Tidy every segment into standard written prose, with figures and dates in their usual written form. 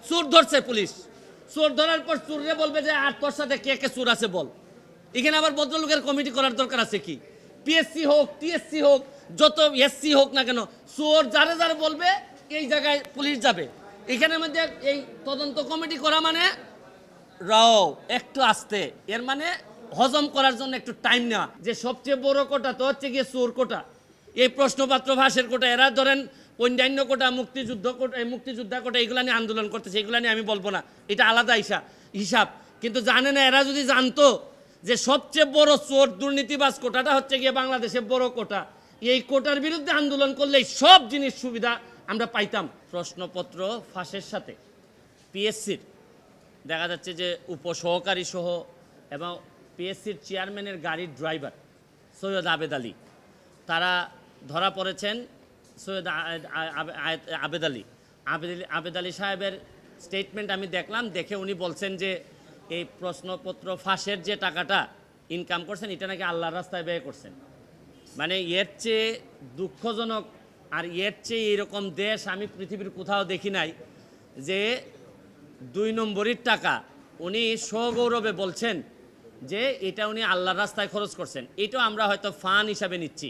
চোর ধরছে পুলিশ, চোর ধরার পর চোররে বলবে যে আর তোর সাথে কে কে চোর আছে বল। এখানে আবার ভদ্রলোকের কমিটি করার দরকার আছে কি? পিএসসি হোক, টিএসসি হোক, যত এসসি হোক না কেন, চোর যারে যারে বলবে এই জায়গায় পুলিশ যাবে। এখানের মধ্যে এই তদন্ত কমিটি করা মানে রাও একটু আস্তে, এর মানে হজম করার জন্য একটু টাইম নেওয়া। যে সবচেয়ে বড় কোটা তো হচ্ছে গিয়ে চোর কোটা, এই প্রশ্নপত্র ফাঁসের কোটা। এরা ধরেন অন্যান্য কোটা, মুক্তিযুদ্ধ কোটা, মুক্তিযোদ্ধা কোটা, এগুলা নিয়ে আন্দোলন করতেছে, এগুলা নিয়ে আমি বলবো না, এটা আলাদা হিসাব। কিন্তু জানে না, এরা যদি জানতো যে সবচেয়ে বড় চোর দুর্নীতিবাজ কোটাটা হচ্ছে গিয়ে বাংলাদেশের বড় কোটা, এই কোটার বিরুদ্ধে আন্দোলন করলে সব জিনিস সুবিধা আমরা পাইতাম। প্রশ্নপত্র ফাঁসের সাথে পিএসসির দেখা যাচ্ছে যে উপসহকারী সহ এবং পিএসসির চেয়ারম্যানের গাড়ির ড্রাইভার সৈয়দ আবেদ আলী, তারা ধরা পড়েছেন। সৈয়দ আবেদ আলী সাহেবের স্টেটমেন্ট আমি দেখলাম, দেখে উনি বলছেন যে এই প্রশ্নপত্র ফাঁসের যে টাকাটা ইনকাম করছেন এটা নাকি আল্লাহর রাস্তায় ব্যয় করছেন। মানে এর চেয়ে দুঃখজনক আর এর চেয়ে এরকম দেশ আমি পৃথিবীর কোথাও দেখি নাই যে 2 নম্বরের টাকা উনি সগৌরবে বলছেন যে এটা উনি আল্লাহর রাস্তায় খরচ করছেন। এটাও আমরা হয়তো ফান হিসাবে নিচ্ছি,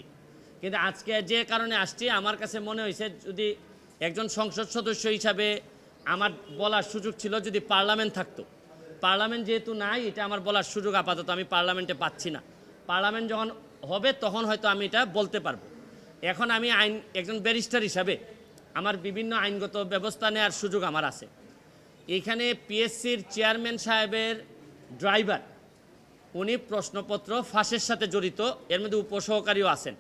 কিন্তু আজকে যে কারণে আসছি, আমার কাছে মনে হয়েছে যদি একজন সংসদ সদস্য হিসাবে আমার বলার সুযোগ ছিল, যদি পার্লামেন্ট থাকতো। পার্লামেন্ট যেহেতু নাই, এটা আমার বলার সুযোগ আপাতত আমি পার্লামেন্টে পাচ্ছি না। পার্লামেন্ট যখন হবে তখন হয়তো আমি এটা বলতে পারবো। এখন আমি একজন ব্যারিস্টার হিসাবে আমার বিভিন্ন আইনগত ব্যবস্থা নেওয়ার সুযোগ আমার আছে। এখানে পিএসসির চেয়ারম্যান সাহেবের ড্রাইভার, উনি প্রশ্নপত্র ফাঁসের সাথে জড়িত, এর মধ্যে উপসহকারীও আছেন।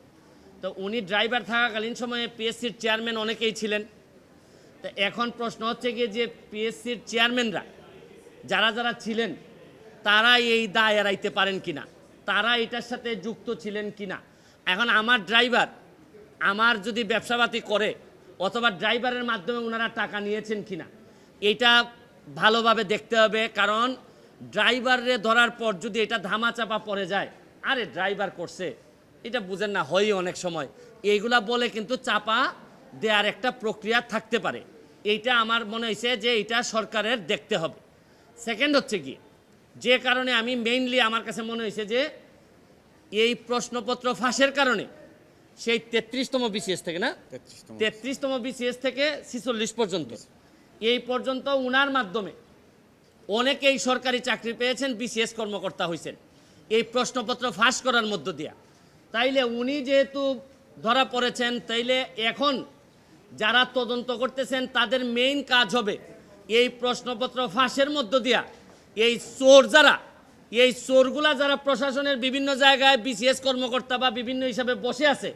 তো উনি ড্রাইভার থাকাকালীন সময়ে পিএসসির চেয়ারম্যান অনেকেই ছিলেন। তো এখন প্রশ্ন হচ্ছে গিয়ে যে পিএসসির চেয়ারম্যানরা যারা যারা ছিলেন তারা এই দায় এড়াইতে পারেন কিনা, তারা এটার সাথে যুক্ত ছিলেন কিনা। এখন আমার ড্রাইভার আমার যদি ব্যবসাপাতি করে অথবা ড্রাইভারের মাধ্যমে ওনারা টাকা নিয়েছেন কিনা, এটা ভালোভাবে দেখতে হবে। কারণ ড্রাইভারে ধরার পর যদি এটা ধামাচাপা পড়ে যায়, আরে ড্রাইভার করছে, এটা বুঝেন না, হয় অনেক সময় এইগুলা বলে কিন্তু চাপা দেওয়ার একটা প্রক্রিয়া থাকতে পারে। এইটা আমার মনে হয়েছে যে এটা সরকারের দেখতে হবে। সেকেন্ড হচ্ছে কি, যে কারণে আমি মেইনলি আমার কাছে মনে হয়েছে যে এই প্রশ্নপত্র ফাঁসের কারণে সেই 33তম বিসিএস থেকে না 33তম বিসিএস থেকে 46 পর্যন্ত, এই পর্যন্ত উনার মাধ্যমে অনেকেই সরকারি চাকরি পেয়েছেন, বিসিএস কর্মকর্তা হয়েছেন এই প্রশ্নপত্র ফাঁস করার মধ্য দিয়া। তাইলে উনি যেহেতু ধরা পড়েছেন, তাইলে এখন যারা তদন্ত করতেছেন তাদের মেইন কাজ হবে এই প্রশ্নপত্র ফাঁসের মধ্য দিয়া এই চোর যারা, এই চোরগুলা যারা প্রশাসনের বিভিন্ন জায়গায় বিসিএস কর্মকর্তা বা বিভিন্ন হিসাবে বসে আছে,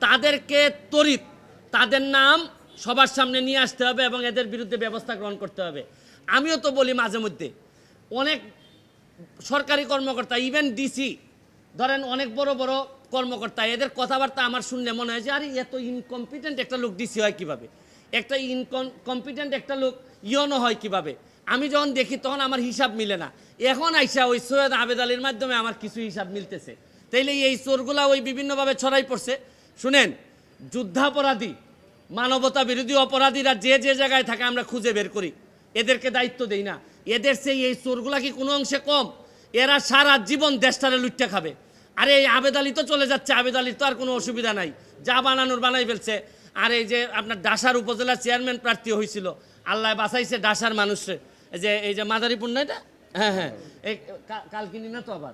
তাদেরকে তড়িৎ তাদের নাম সবার সামনে নিয়ে আসতে হবে এবং এদের বিরুদ্ধে ব্যবস্থা গ্রহণ করতে হবে। আমিও তো বলি মাঝে মধ্যে, অনেক সরকারি কর্মকর্তা, ইভেন ডিসি ধরেন, অনেক বড় বড় কর্মকর্তা, এদের কথাবার্তা আমার শুনলে মনে হয় যে আরে এত ইনকম্পিটেন্ট একটা লোক ডিসি হয় কিভাবে, একটা ইনকম্পিটেন্ট একটা লোক ইয়নো হয় কিভাবে। আমি যখন দেখি তখন আমার হিসাব মিলে না। এখন আইসা ওই সৈয়দ আবেদ আলীর মাধ্যমে আমার কিছু হিসাব মিলতেছে। তাইলে এই চোরগুলা ওই বিভিন্নভাবে ছড়াই পড়ছে। শুনেন, যুদ্ধাপরাধী, মানবতা বিরোধী অপরাধীরা যে যে জায়গায় থাকে আমরা খুঁজে বের করি, এদেরকে দায়িত্ব দেই না। এদের সেই এই চোরগুলা কি কোনো অংশে কম? এরা সারা জীবন দেশটারে লুটতে খাবে। আরে এই আবেদ আলী তো চলে যাচ্ছে, আবেদ আলীর তো আর কোনো অসুবিধা নাই, যা বানানোর বানাই ফেলছে। আর এই যে আপনার ডাসার উপজেলা চেয়ারম্যান প্রার্থী হয়েছিল, আল্লাহ বাঁচাইছে ডাসার মানুষে, এই যে মাদারীপুর না এটা, হ্যাঁ হ্যাঁ, এই কালকিনি না তো আবার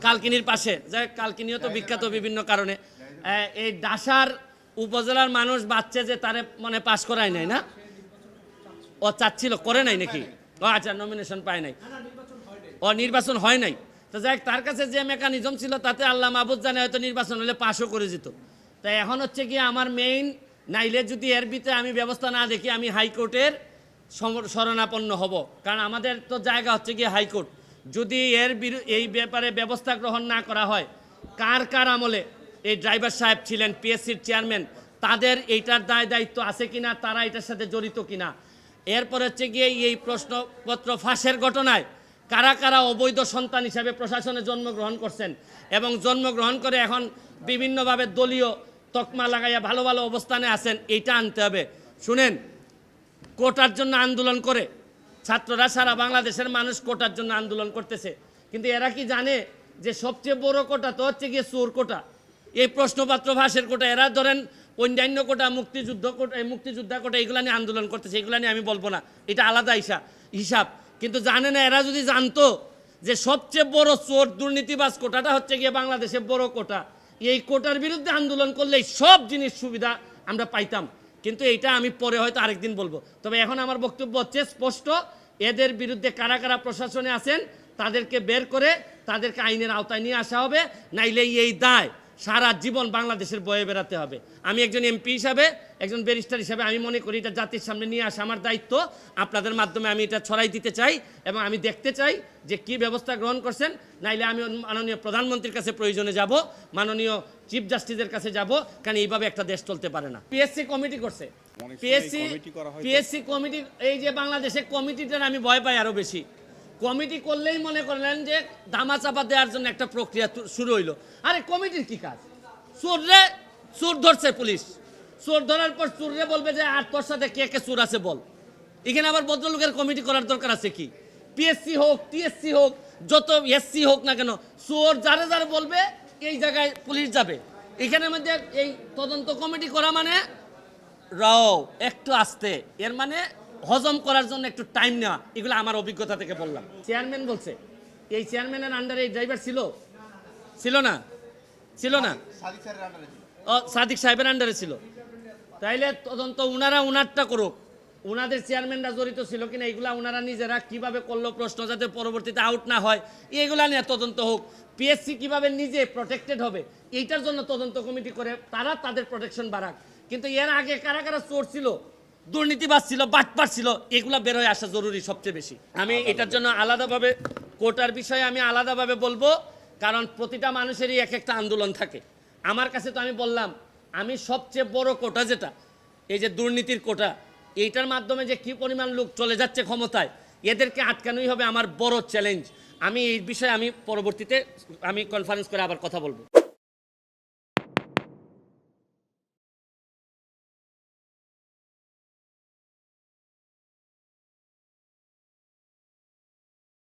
কালকিনির পাশে, যাই কালকিনিও তো বিখ্যাত বিভিন্ন কারণে। এই ডাসার উপজেলার মানুষ বাচ্চা যে তারে মানে পাস করায় নাই না, ও চাচ্ছিল, করে নাই নাকি? ও আচ্ছা, নমিনেশন পায় নাই, ও নির্বাচন হয় নাই। তো যাই তার কাছে যে মেকানিজম ছিল তাতে আল্লাহ মাহবুদ জানে হয়তো নির্বাচন হলে পাশও করে যেত। তাই এখন হচ্ছে কি আমার মেইন, নাইলে যদি এর ভিতরে আমি ব্যবস্থা না দেখি আমি হাইকোর্টের শরণাপন্ন হব। কারণ আমাদের তো জায়গা হচ্ছে কি হাইকোর্ট। যদি এই ব্যাপারে ব্যবস্থা গ্রহণ না করা হয়, কার কার আমলে এই ড্রাইভার সাহেব ছিলেন, পিএসসির চেয়ারম্যান, তাদের এইটার দায়িত্ব আছে কিনা, তারা এটার সাথে জড়িত কিনা। এরপর হচ্ছে গিয়ে এই প্রশ্নপত্র ফাঁসের ঘটনায় কারা কারা অবৈধ সন্তান হিসাবে প্রশাসনে জন্মগ্রহণ করছেন এবং জন্মগ্রহণ করে এখন বিভিন্নভাবে দলীয় তকমা লাগাইয়া ভালো ভালো অবস্থানে আছেন, এইটা আনতে হবে। শুনেন, কোটার জন্য আন্দোলন করে, ছাত্ররা সারা বাংলাদেশের মানুষ কোটার জন্য আন্দোলন করতেছে, কিন্তু এরা কি জানে যে সবচেয়ে বড় কোটা তো হচ্ছে গিয়ে চোর কোটা, এই প্রশ্নপত্র ফাঁসের কোটা। এরা ধরেন অন্যান্য কোটা, মুক্তিযোদ্ধা কোটা, এগুলো নিয়ে আন্দোলন করতেছে, এগুলো নিয়ে আমি বলবো না, এটা আলাদা হিসাব। কিন্তু জানে না, এরা যদি জানতো যে সবচেয়ে বড় চোর দুর্নীতিবাজ কোটাটা হচ্ছে গিয়ে বাংলাদেশের বড় কোটা, এই কোটার বিরুদ্ধে আন্দোলন করলে সব জিনিস সুবিধা আমরা পাইতাম। কিন্তু এইটা আমি পরে হয়তো আরেকদিন বলবো। তবে এখন আমার বক্তব্য হচ্ছে স্পষ্ট, এদের বিরুদ্ধে কারা কারা প্রশাসনে আছেন তাদেরকে বের করে তাদেরকে আইনের আওতায় নিয়ে আসা হবে, নাইলে এই দায় সারা জীবন বাংলাদেশের বয়ে বেড়াতে হবে। আমি একজন এমপি হিসাবে, একজন ব্যারিস্টার হিসাবে আমি মনে করি এটা জাতির সামনে নিয়ে আসা আমার দায়িত্ব। আপনাদের মাধ্যমে আমি এটা ছড়াই দিতে চাই এবং আমি দেখতে চাই যে কি ব্যবস্থা গ্রহণ করছেন। নাইলে আমি মাননীয় প্রধানমন্ত্রীর কাছে প্রয়োজনে যাব, মাননীয় চিফ জাস্টিসের কাছে যাব, কারণ এইভাবে একটা দেশ চলতে পারে না। পিএসসি কমিটি করছে, পিএসসি কমিটি, এই যে বাংলাদেশে কমিটিটার আমি ভয় পাই আরও বেশি। কমিটি করলেই মনে করলেন যে ধামাচাপা দেওয়ার জন্য একটা প্রক্রিয়া শুরু হইলো। আরে কমিটির কি কাজ? চোর ধরছে পুলিশ, চোর ধরার পর চোররে বলবে যে আর তোর সাথে কে কে চোর আছে বল। এখানে আবার ভদ্রলোকের কমিটি করার দরকার আছে কি? পিএসসি হোক, টিএসসি হোক, যত এসসি হোক না কেন, চোর যারে যারে বলবে এই জায়গায় পুলিশ যাবে। এখানের মধ্যে এই তদন্ত কমিটি করা মানে রাও একটু আস্তে, এর মানে হজম করার জন্য একটু টাইম নেওয়া। এগুলো আমার অভিজ্ঞতা থেকে বললাম। চেয়ারম্যান বলছে, এই চেয়ারম্যানের আন্ডারে এই ড্রাইভার ছিল না সাদিক সাহেবের আন্ডারে ছিল। তাইলে তদন্ত উনারটা করুক, উনাদের চেয়ারম্যানরা জড়িত ছিল কিনা এগুলা উনারা নিজেরা কিভাবে করলো, প্রশ্ন যাতে পরবর্তীতে আউট না হয় এগুলা নিয়ে তদন্ত হোক। পিএসসি কিভাবে নিজে প্রোটেক্টেড হবে এইটার জন্য তদন্ত কমিটি করে তারা তাদের প্রোটেকশন বাড়াক। কিন্তু এর আগে কারা কারা চোর ছিল, দুর্নীতিবাজ ছিল, বাটপার ছিল, এগুলা বের হয়ে আসা জরুরি সবচেয়ে বেশি। আমি এটার জন্য আলাদাভাবে কোটার বিষয়ে আমি আলাদাভাবে বলবো, কারণ প্রতিটা মানুষেরই এক একটা আন্দোলন থাকে। আমার কাছে তো আমি বললাম, আমি সবচেয়ে বড় কোটা যেটা এই যে দুর্নীতির কোটা, এইটার মাধ্যমে যে কি পরিমাণ লোক চলে যাচ্ছে ক্ষমতায়, এদেরকে আটকানোই হবে আমার বড় চ্যালেঞ্জ। আমি এই বিষয়ে আমি পরবর্তীতে আমি কনফারেন্স করে আবার কথা বলবো।